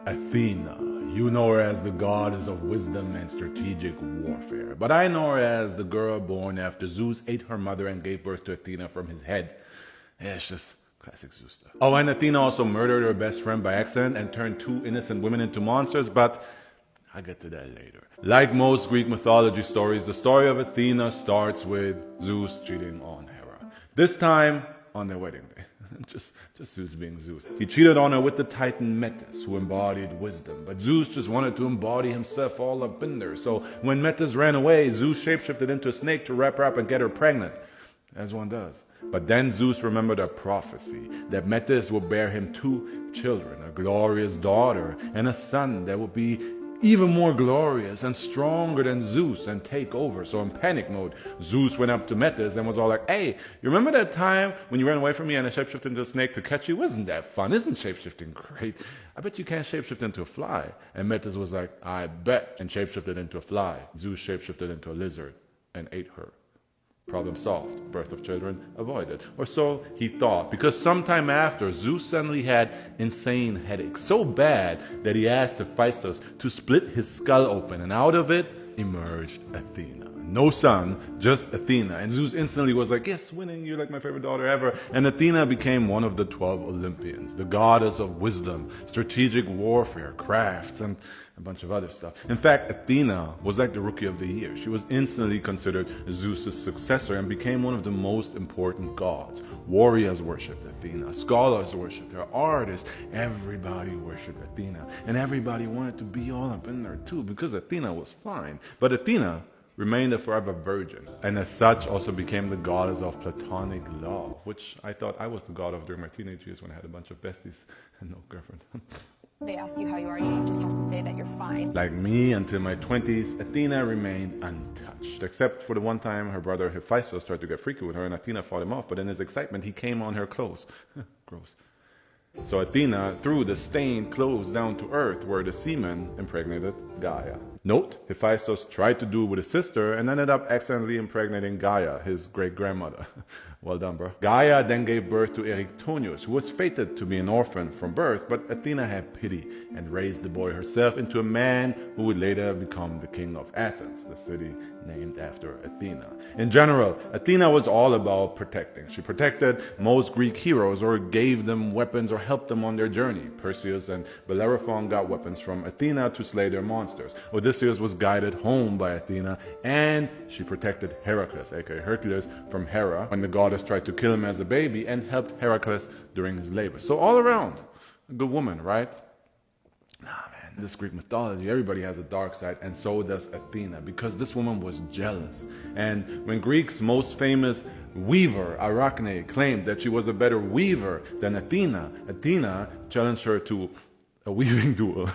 Athena. You know her as the goddess of wisdom and strategic warfare. But I know her as the girl born after Zeus ate her mother and gave birth to Athena from his head. Yeah, it's just classic Zeus stuff. Oh, and Athena also murdered her best friend by accident and turned two innocent women into monsters, but I'll get to that later. Like most Greek mythology stories, the story of Athena starts with Zeus cheating on Hera. This time on their wedding day. just Zeus being Zeus. He cheated on her with the titan Metis, who embodied wisdom. But Zeus just wanted to embody himself all up in there. So when Metis ran away, Zeus shapeshifted into a snake to wrap her up and get her pregnant, as one does. But then Zeus remembered a prophecy that Metis would bear him two children, a glorious daughter and a son that would be even more glorious and stronger than Zeus and take over. So in panic mode, Zeus went up to Metis and was all like, hey, you remember that time when you ran away from me and I shapeshifted into a snake to catch you? Wasn't that fun? Isn't shapeshifting great? I bet you can't shapeshift into a fly. And Metis was like, I bet, and shapeshifted into a fly. Zeus shapeshifted into a lizard and ate her. Problem solved. Birth of children avoided. Or so he thought, because sometime after, Zeus suddenly had insane headaches, so bad that he asked Hephaestus to split his skull open, and out of it emerged Athena. No son, just Athena. And Zeus instantly was like, yes, winning, you're like my favorite daughter ever. And Athena became one of the 12 Olympians, the goddess of wisdom, strategic warfare, crafts, and a bunch of other stuff. In fact, Athena was like the rookie of the year. She was instantly considered Zeus's successor and became one of the most important gods. Warriors worshipped Athena, scholars worshipped her, artists, everybody worshipped Athena. And everybody wanted to be all up in there too, because Athena was fine. But Athena remained a forever virgin, and as such also became the goddess of platonic love, which I thought I was the god of during my teenage years when I had a bunch of besties and no girlfriend. They ask you how you are, you just have to say that you're fine. Like me, until my 20s, Athena remained untouched, except for the one time her brother Hephaestus tried to get freaky with her and Athena fought him off, but in his excitement he came on her clothes. Gross. So Athena threw the stained clothes down to earth where the semen impregnated Gaia. Note, Hephaestus tried to do it with his sister and ended up accidentally impregnating Gaia, his great-grandmother. Well done, bro. Gaia then gave birth to Erichthonius, who was fated to be an orphan from birth, but Athena had pity and raised the boy herself into a man who would later become the king of Athens, the city named after Athena. In general, Athena was all about protecting. She protected most Greek heroes or gave them weapons or helped them on their journey. Perseus and Bellerophon got weapons from Athena to slay their monsters. Odysseus was guided home by Athena, and she protected Heracles, aka Hercules, from Hera when the goddess tried to kill him as a baby, and helped Heracles during his labor. So all around, a good woman, right? Nah, man, this Greek mythology, everybody has a dark side, and so does Athena, because this woman was jealous. And when Greek's most famous weaver, Arachne, claimed that she was a better weaver than Athena, Athena challenged her to a weaving duel.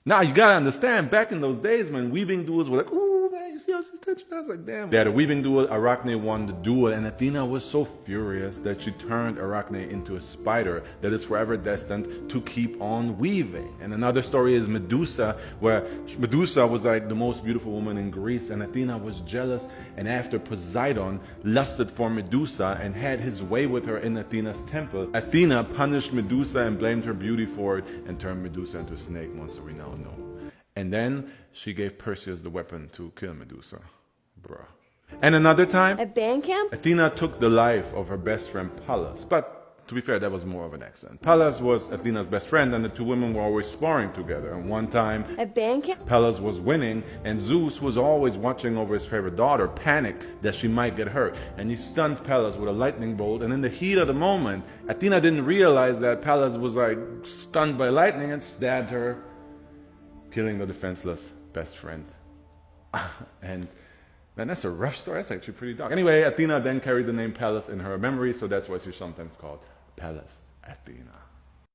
Now, you gotta understand, back in those days when weaving duels were like, ooh, man, you see how she's touching? I was like, damn. They had a weaving duel, Arachne won the duel, and Athena was so furious that she turned Arachne into a spider that is forever destined to keep on weaving. And another story is Medusa, where Medusa was like the most beautiful woman in Greece, and Athena was jealous, and after Poseidon lusted for Medusa and had his way with her in Athena's temple, Athena punished Medusa and blamed her beauty for it and turned Medusa into a snake monster we now know. And then she gave Perseus the weapon to kill Medusa. Bruh. And another time, At band camp? Athena took the life of her best friend Pallas, but to be fair, that was more of an accident. Pallas was Athena's best friend, and the two women were always sparring together. And one time, At band camp? Pallas was winning, and Zeus, who was always watching over his favorite daughter, panicked that she might get hurt. And he stunned Pallas with a lightning bolt, and in the heat of the moment, Athena didn't realize that Pallas was like stunned by lightning and stabbed her, killing the defenseless best friend. And man, that's a rough story. That's actually pretty dark. Anyway, Athena then carried the name Pallas in her memory, so that's why she's sometimes called Pallas Athena.